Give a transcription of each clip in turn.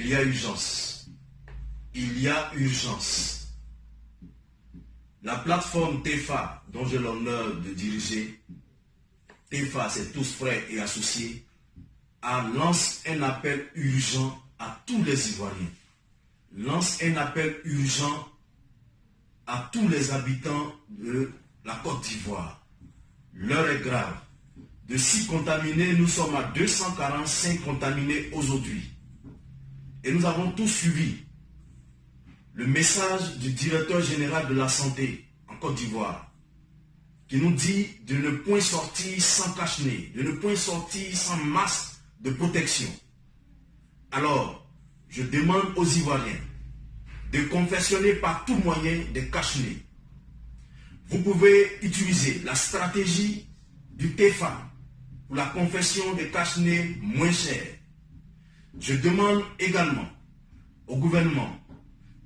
il y a urgence. Il y a urgence. La plateforme TEFA, dont j'ai l'honneur de diriger, TEFA, c'est tous frères et associés, lance un appel urgent à tous les Ivoiriens. Lance un appel urgent à tous les habitants de la Côte d'Ivoire. L'heure est grave. De 6 contaminés, nous sommes à 245 contaminés aujourd'hui. Et nous avons tous suivi le message du directeur général de la santé en Côte d'Ivoire qui nous dit de ne point sortir sans cache-nez, de ne point sortir sans masque de protection. Alors, je demande aux Ivoiriens de confectionner par tout moyen des cache-nez. Vous pouvez utiliser la stratégie du TEFA pour la confection des cache-nez moins chers. Je demande également au gouvernement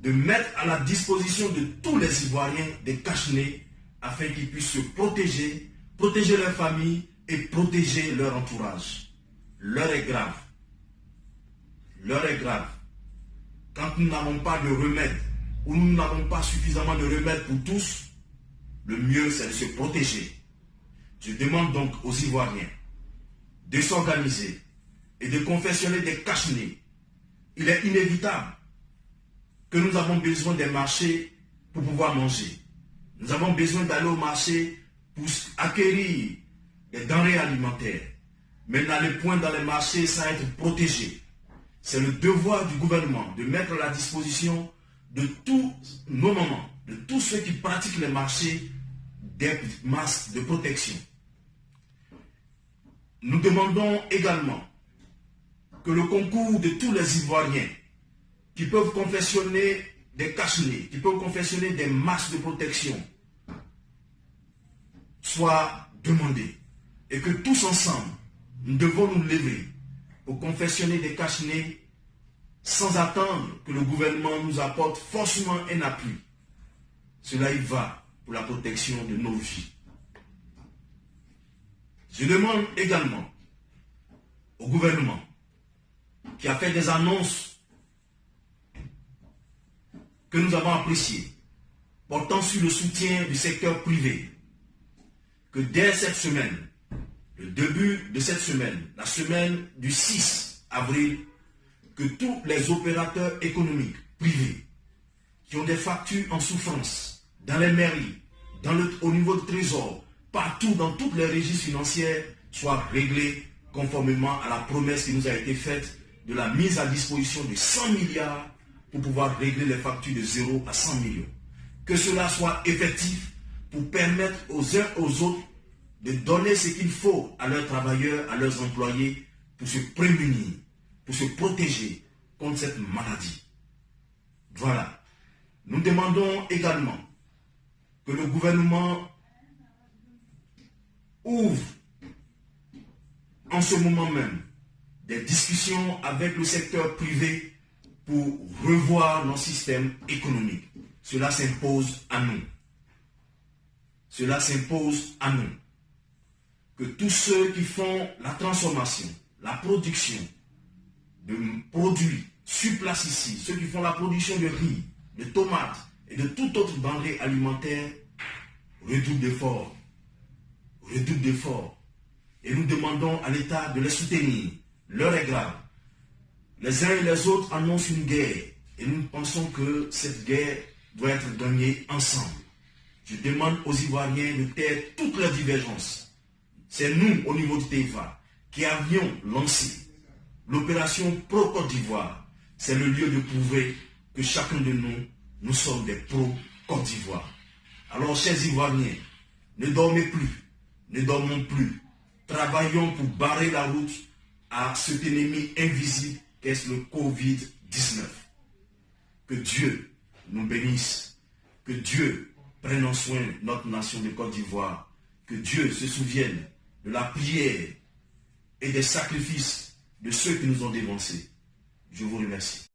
de mettre à la disposition de tous les Ivoiriens des cache-nez afin qu'ils puissent se protéger, protéger leur famille et protéger leur entourage. L'heure est grave. L'heure est grave. Quand nous n'avons pas de remède ou nous n'avons pas suffisamment de remède pour tous, le mieux c'est de se protéger. Je demande donc aux Ivoiriens de s'organiser et de confectionner des cache-nez. Il est inévitable que nous avons besoin des marchés pour pouvoir manger. Nous avons besoin d'aller au marché pour acquérir des denrées alimentaires. Mais n'allez point dans les marchés sans être protégé. C'est le devoir du gouvernement de mettre à la disposition de tous nos mamans, de tous ceux qui pratiquent les marchés, des masques de protection. Nous demandons également que le concours de tous les Ivoiriens qui peuvent confectionner des cache-nez, qui peuvent confectionner des masques de protection, soit demandé. Et que tous ensemble, nous devons nous lever pour confectionner des cache-nez sans attendre que le gouvernement nous apporte forcément un appui. Cela y va pour la protection de nos vies. Je demande également au gouvernement qui a fait des annonces que nous avons appréciées, portant sur le soutien du secteur privé, que dès cette semaine, le début de cette semaine, la semaine du 6 avril, que tous les opérateurs économiques privés qui ont des factures en souffrance dans les mairies, au niveau du trésor, partout dans toutes les régies financières, soient réglés conformément à la promesse qui nous a été faite de la mise à disposition de 100 milliards pour pouvoir régler les factures de 0 à 100 millions. Que cela soit effectif pour permettre aux uns aux autres de donner ce qu'il faut à leurs travailleurs, à leurs employés pour se prémunir, pour se protéger contre cette maladie. Voilà. Nous demandons également que le gouvernement ouvre en ce moment même des discussions avec le secteur privé pour revoir nos systèmes économiques. Cela s'impose à nous. Cela s'impose à nous. Que tous ceux qui font la transformation, la production de produits sur place ici, ceux qui font la production de riz, de tomates et de toute autre denrée alimentaire, redoublent d'efforts. Redoublent d'efforts. Et nous demandons à l'État de les soutenir. L'heure est grave. Les uns et les autres annoncent une guerre. Et nous pensons que cette guerre doit être gagnée ensemble. Je demande aux Ivoiriens de taire toutes leurs divergences. C'est nous, au niveau du TEFA, qui avions lancé l'opération Pro-Côte d'Ivoire. C'est le lieu de prouver que chacun de nous, nous sommes des pro-Côte d'Ivoire. Alors, chers Ivoiriens, ne dormez plus, ne dormons plus. Travaillons pour barrer la route à cet ennemi invisible qu'est le Covid-19. Que Dieu nous bénisse, que Dieu prenne en soin notre nation de Côte d'Ivoire, que Dieu se souvienne de la prière et des sacrifices de ceux qui nous ont dévancés. Je vous remercie.